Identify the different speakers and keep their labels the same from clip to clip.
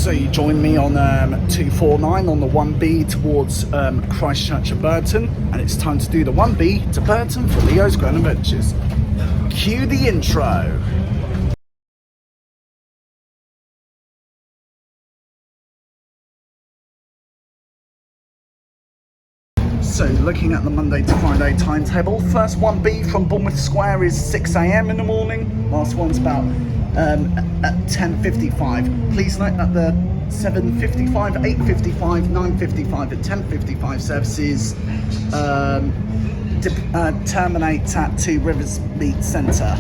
Speaker 1: So you join me on 249 on the 1B towards Christchurch and Burton, and it's time to do the 1B to Burton for Leo's Grand Adventures. Cue the intro. So looking at the Monday to Friday timetable, first 1B from Bournemouth Square is 6 AM in the morning, last one's about at 10:55. Please note that the 7:55, 8:55, 9:55 and 10:55 services terminate at Two Rivers Meet Centre.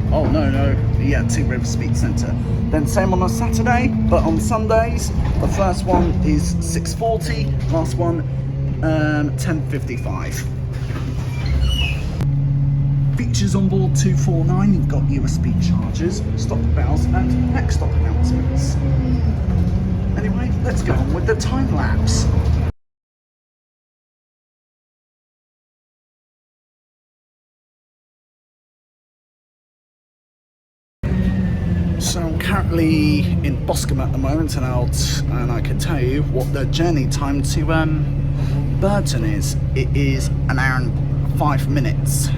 Speaker 1: Two Rivers Meet Centre. Then same on a Saturday, but on Sundays, the first one is 6:40, last one 10:55. Features on board 249, you've got USB chargers, stop bells and next stop announcements. Anyway, let's go on with the time lapse. So I'm currently in Boscombe at the moment, and I can tell you what the journey time to Burton is. It is an hour and 5 minutes.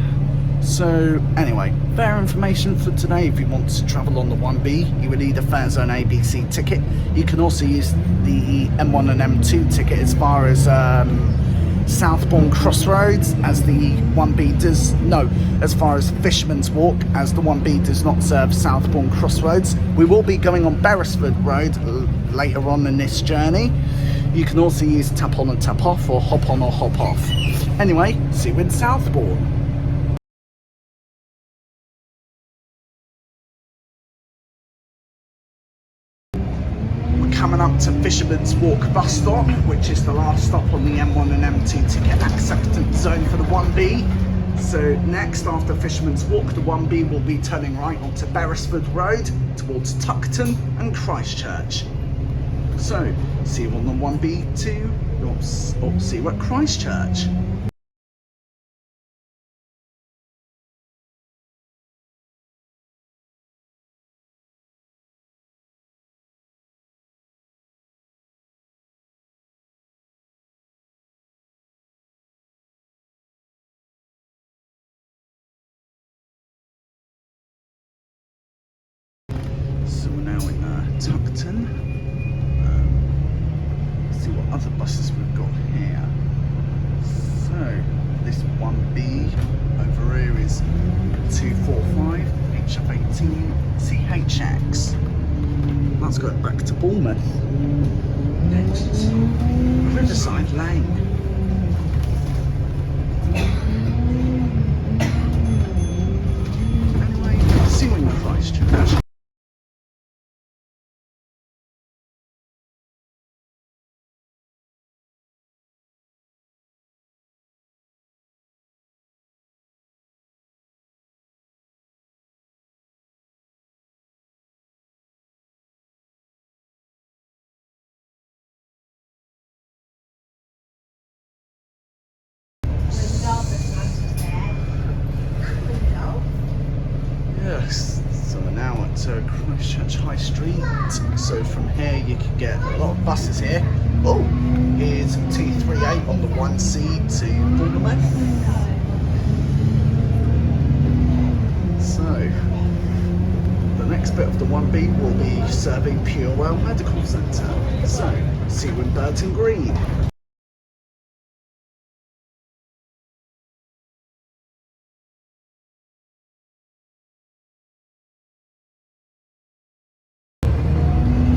Speaker 1: So anyway, fair information for today. If you want to travel on the 1B, you would need a Fare Zone ABC ticket. You can also use the M1 and M2 ticket as far as Southbourne Crossroads, as the 1B does, as far as Fisherman's Walk, as the 1B does not serve Southbourne Crossroads. We will be going on Beresford Road later on in this journey. You can also use tap on and tap off, or hop on or hop off. Anyway, see you in Southbourne. Coming up to Fisherman's Walk bus stop, which is the last stop on the M1 and M2 ticket acceptance zone for the 1B. So next, after Fisherman's Walk, the 1B will be turning right onto Beresford Road towards Tuckton and Christchurch. So see you on the 1B see you at Christchurch. So we're now in Tuckton. Let's see what other buses we've got here. So this 1B over here is 245 HF18 CHJ. That's going back to Bournemouth. Next, Riverside Lane. Anyway, see you in Christchurch. Yes, so we're now at Christchurch High Street. So from here you can get a lot of buses here. Oh, here's 238 on the 1C to Bournemouth. So the next bit of the 1B will be serving Purewell Medical Centre. So see you in Burton Green.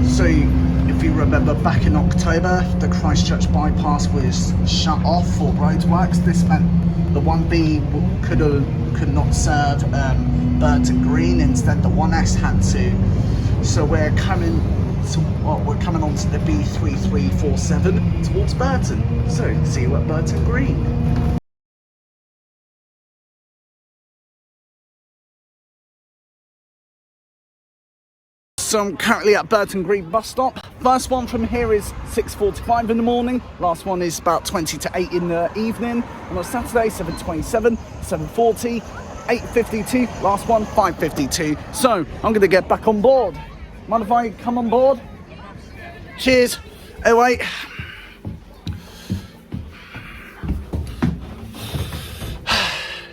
Speaker 1: So if you remember, back in October, the Christchurch bypass was shut off for roadworks. This meant the 1B could not serve Burton Green. Instead, the 1S had to. So we're coming onto the B3347 towards Burton. So see you at Burton Green. So I'm currently at Burton Green bus stop. First one from here is 6:45 in the morning. Last one is about 20 to 8 in the evening. On a Saturday, 7:27, 7:40, 8:52. Last one, 5:52. So I'm going to get back on board. Mind if I come on board? Cheers. Anyway.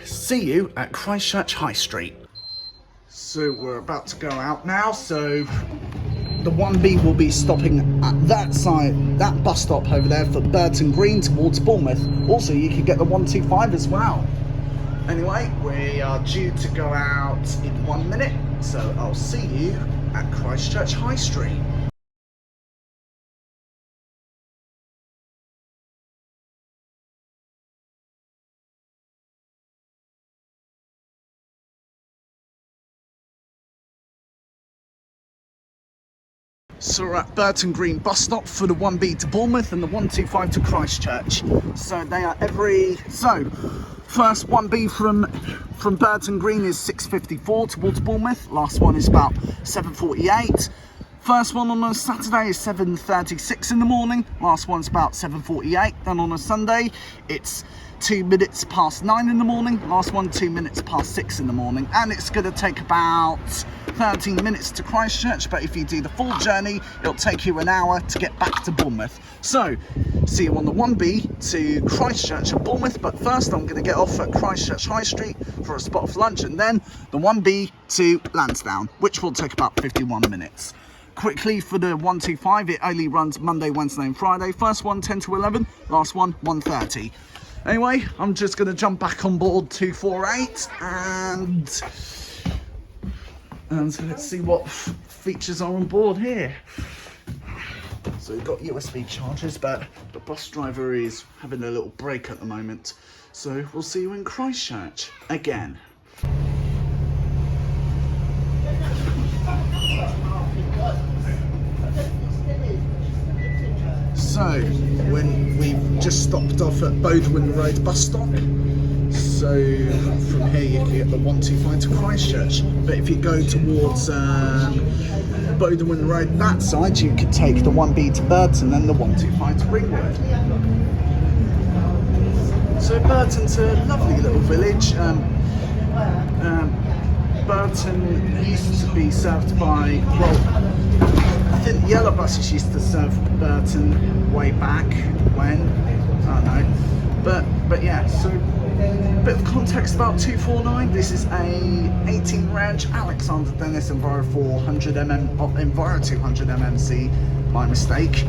Speaker 1: See you at Christchurch High Street. So we're about to go out now, so the 1B will be stopping at that side, that bus stop over there for Burton Green towards Bournemouth. Also, you can get the 125 as well. Anyway, we are due to go out in 1 minute, so I'll see you at Christchurch High Street. So we're at Burton Green bus stop for the 1B to Bournemouth and the 125 to Christchurch. So they are first 1B from Burton Green is 6:54 towards Bournemouth. Last one is about 7:48. First one on a Saturday is 7:36 in the morning. Last one's about 7:48. Then on a Sunday, it's 2 minutes past 9 in the morning. Last one 2 minutes past 6 in the morning. And it's going to take about 13 minutes to Christchurch, but if you do the full journey, it'll take you an hour to get back to Bournemouth. So, see you on the 1B to Christchurch and Bournemouth, but first I'm going to get off at Christchurch High Street for a spot of lunch, and then the 1B to Lansdowne, which will take about 51 minutes. Quickly for the 125, it only runs Monday, Wednesday and Friday. First one 10 to 11, last one 1:30. Anyway, I'm just going to jump back on board 248 and let's see what features are on board here. So we've got USB chargers, but the bus driver is having a little break at the moment. So we'll see you in Christchurch again. So when we've just stopped off at Bournemouth Road bus stop. So from here you can get the 125 to Christchurch, but if you go towards Bournemouth Road that side, you could take the 1B to Burton and the 125 to Ringwood. So Burton's a lovely little village. Burton used to be served by, well, I think yellow buses used to serve Burton way back when, I don't know, but yeah, so a bit of context about 249. This is a 18 ranch Alexander Dennis Enviro 400mm, Enviro 200 MMC, my mistake.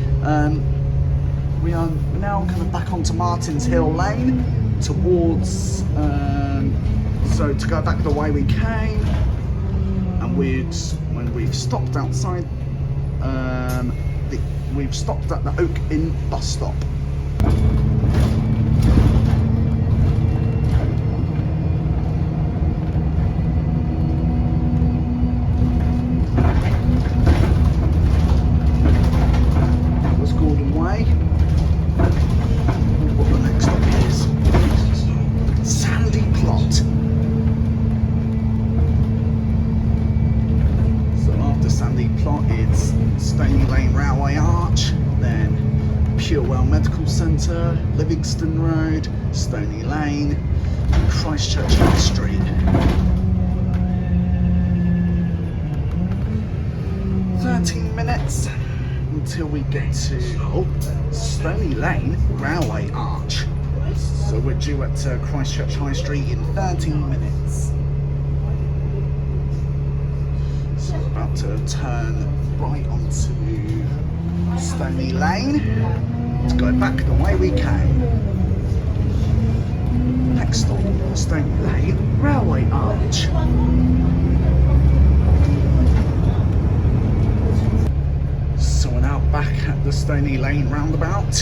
Speaker 1: We are now coming back onto Martins Hill Lane towards, so to go back the way we came, and when we've stopped outside, we've stopped at the Oak Inn bus stop. Livingston Road, Stony Lane, and Christchurch High Street. Minutes until we get to Stony Lane Railway Arch. So we're due at Christchurch High Street in 13 minutes. So we're about to turn right onto Stony Lane to go back the way we came. Next stop, Stony Lane Railway Arch. So we're now back at the Stony Lane roundabout.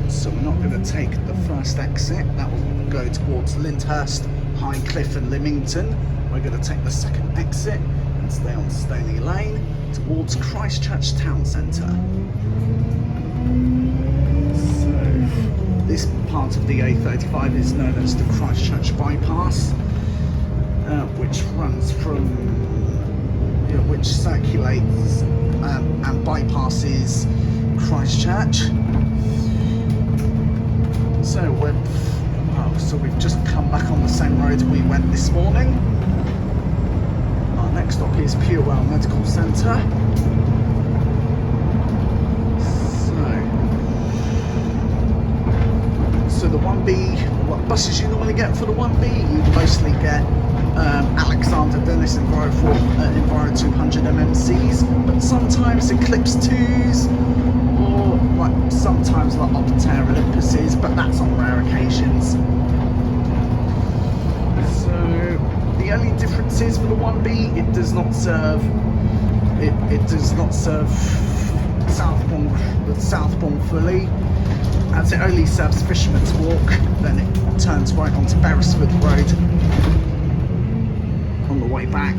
Speaker 1: So we're not going to take the first exit. That will go towards Lyndhurst, Highcliffe and Lymington. We're going to take the second exit and stay on Stony Lane towards Christchurch Town Centre. This part of the A35 is known as the Christchurch Bypass, which runs from, which circulates and bypasses Christchurch. So we've just come back on the same road we went this morning. Our next stop is Purewell Medical Centre. buses you normally get for the 1B. You mostly get Alexander Dennis Enviro 200 MMCs, but sometimes Eclipse 2s, or like sometimes like Optare Olympuses, but that's on rare occasions. So the only difference is for the 1B, it does not serve Southbourne fully, as it only serves Fisherman's Walk. Then it turns right onto Beresford Road on the way back.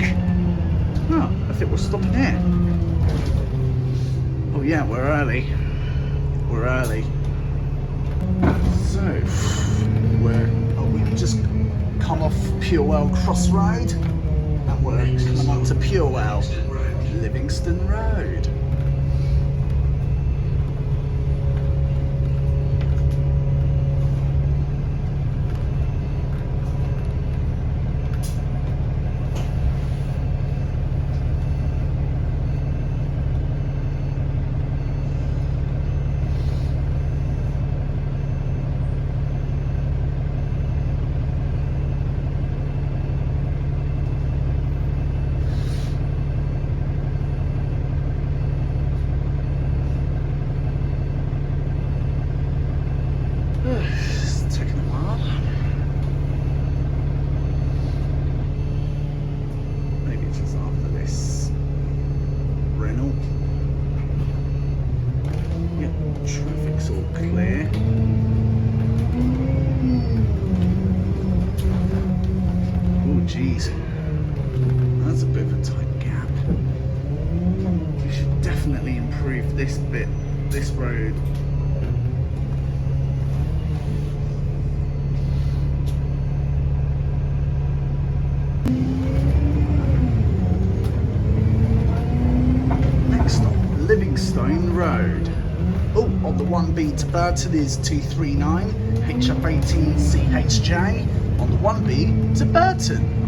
Speaker 1: Oh, I think we're stopping here. Oh yeah, we're early. So we've just come off Purewell Cross Road and we're coming on to Purewell Livingston Road. It's taking a while. Maybe it's just after this Renault. Yep, traffic's all clear. Oh geez, that's a bit of a tight gap. We should definitely improve this bit, this road. Next stop, Livingstone Road. Oh, on the 1B to Burton is 239 HF18 CHJ. On the 1B to Burton.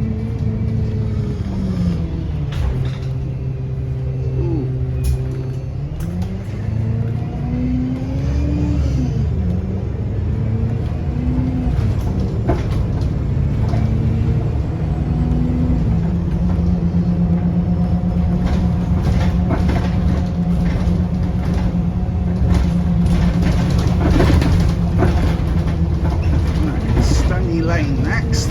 Speaker 1: Lane next.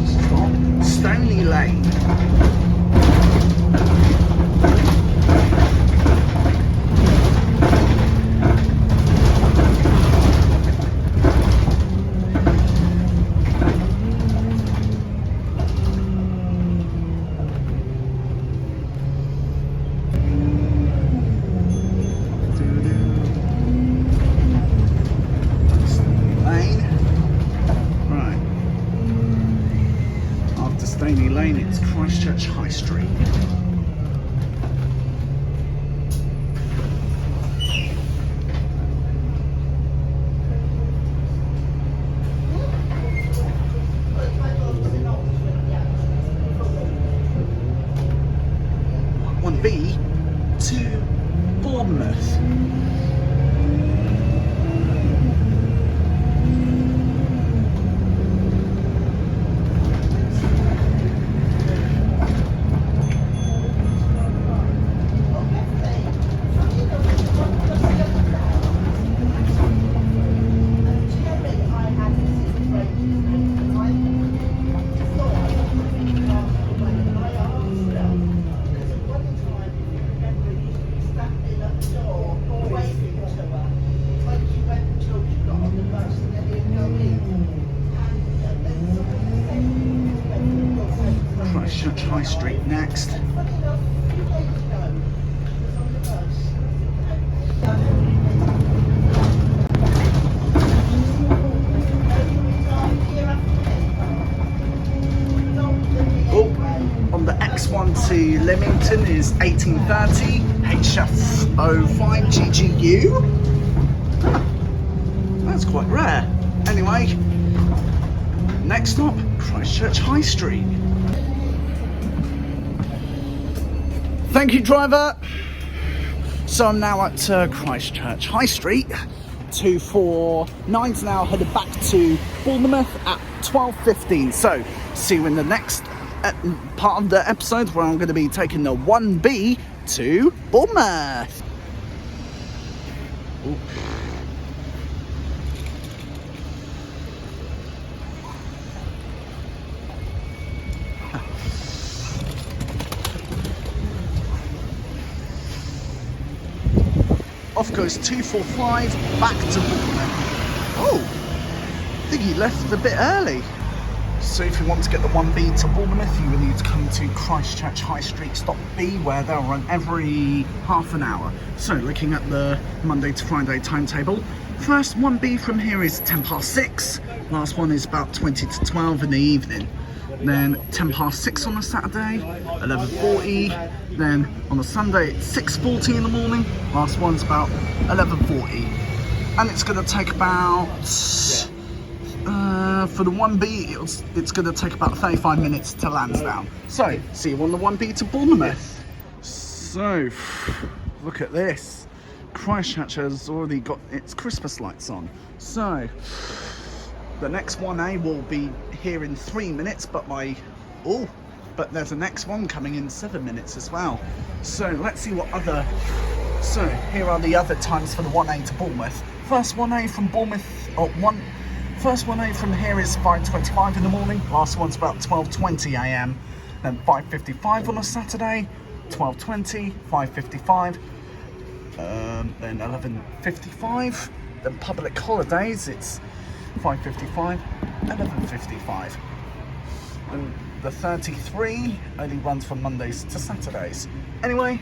Speaker 1: Stop. Stony Lane. Stony Lane, it's Christchurch High Street. One B to Bournemouth. Christchurch High Street next. Oh, on the X1 to Leamington is 1830 HF18 GGU. That's quite rare. Anyway, next stop, Christchurch High Street. Thank you, driver. So I'm now at Christchurch High Street, 249's now headed back to Bournemouth at 12:15. So, see you in the next part of the episode where I'm going to be taking the 1B to Bournemouth. Ooh. Off goes 245 back to Bournemouth. Oh, I think he left a bit early. So if you want to get the 1B to Bournemouth, you will need to come to Christchurch High Street stop B, where they'll run every half an hour. So looking at the Monday to Friday timetable, first 1B from here is 6:10, last one is about 20 to 12 in the evening. Then 6:10 on a Saturday, 11:40. Then on a Sunday it's 6:40 in the morning. Last one's about 11:40. And it's going to take about, for the 1B, it's going to take about 35 minutes to Lansdowne. So, see you on the 1B to Bournemouth. So, look at this. Christchurch has already got its Christmas lights on. So, the next 1A will be here in 3 minutes, but but there's a next one coming in 7 minutes as well. So let's see what other. So here are the other times for the 1A to Bournemouth. First 1A from Bournemouth, first 1A from here is 5:25 in the morning. Last one's about 12:20 a.m. Then 5:55 on a Saturday, 12:20, 5:55, then 11:55. Then public holidays, it's 5:55, 11:55. And the 33 only runs from Mondays to Saturdays. Anyway,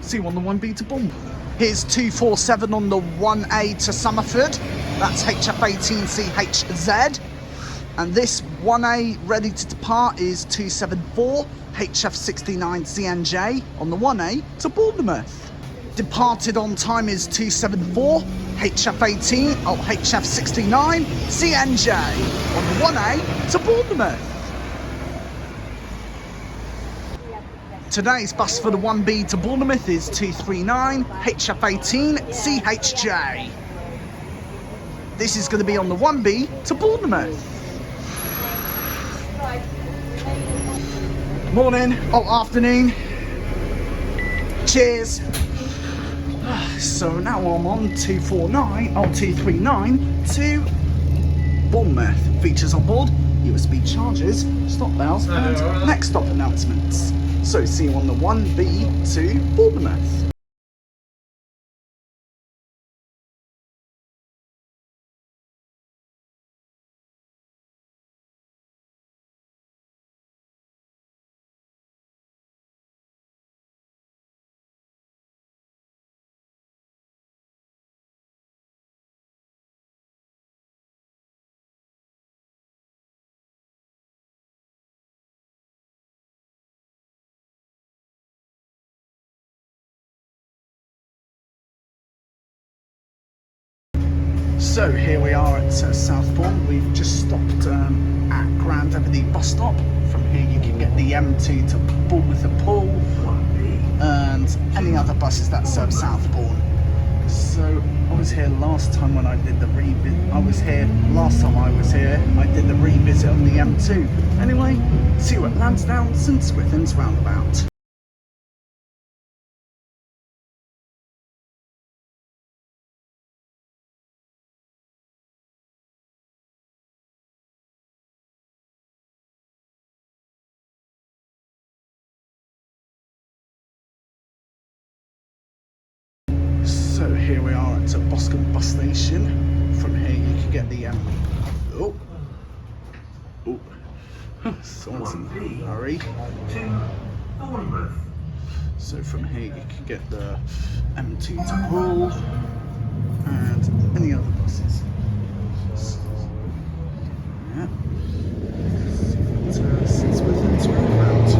Speaker 1: see you on the 1B to Bournemouth. Here's 247 on the 1A to Summerford. That's HF18 CHJ. And this 1A ready to depart is 274 HF69 CNJ on the 1A to Bournemouth. Departed on time is 274 HF18 or HF69 CNJ on the 1A to Bournemouth. Today's bus for the 1B to Bournemouth is 239 HF18 CHJ. This is going to be on the 1B to Bournemouth. Morning, afternoon. Cheers. So now I'm on 239 to Bournemouth. Features on board, USB chargers, stop bells, and next stop announcements. So see you on the 1B to Bournemouth. So here we are at Southbourne. We've just stopped at Grand Avenue bus stop. From here you can get the M2 to Bournemouth and Poole and any other buses that serve Southbourne. So I was here last time when I did the revisit. I did the revisit on the M2. Anyway, see you at Lansdowne, St Swithin's roundabout. So here we are at Boscombe bus station. From here you can get the someone's in a hurry. So from here you can get the M2 to Poole and any other buses. Yeah. St Swithin's roundabout.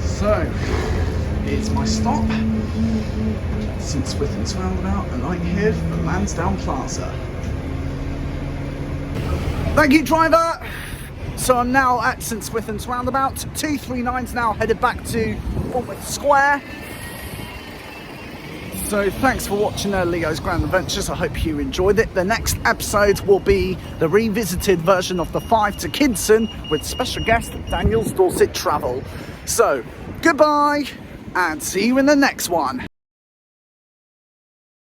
Speaker 1: So, here's my stop, St Swithin's roundabout, and I'm here for Lansdowne Plaza. Thank you, driver. So I'm now at St Swithin's roundabout. 239's now headed back to Bournemouth Square. So thanks for watching Leo's Grand Adventures. I hope you enjoyed it. The next episode will be the revisited version of the 5 to Kinson with special guest Daniel's Dorset Travel. So goodbye and see you in the next one.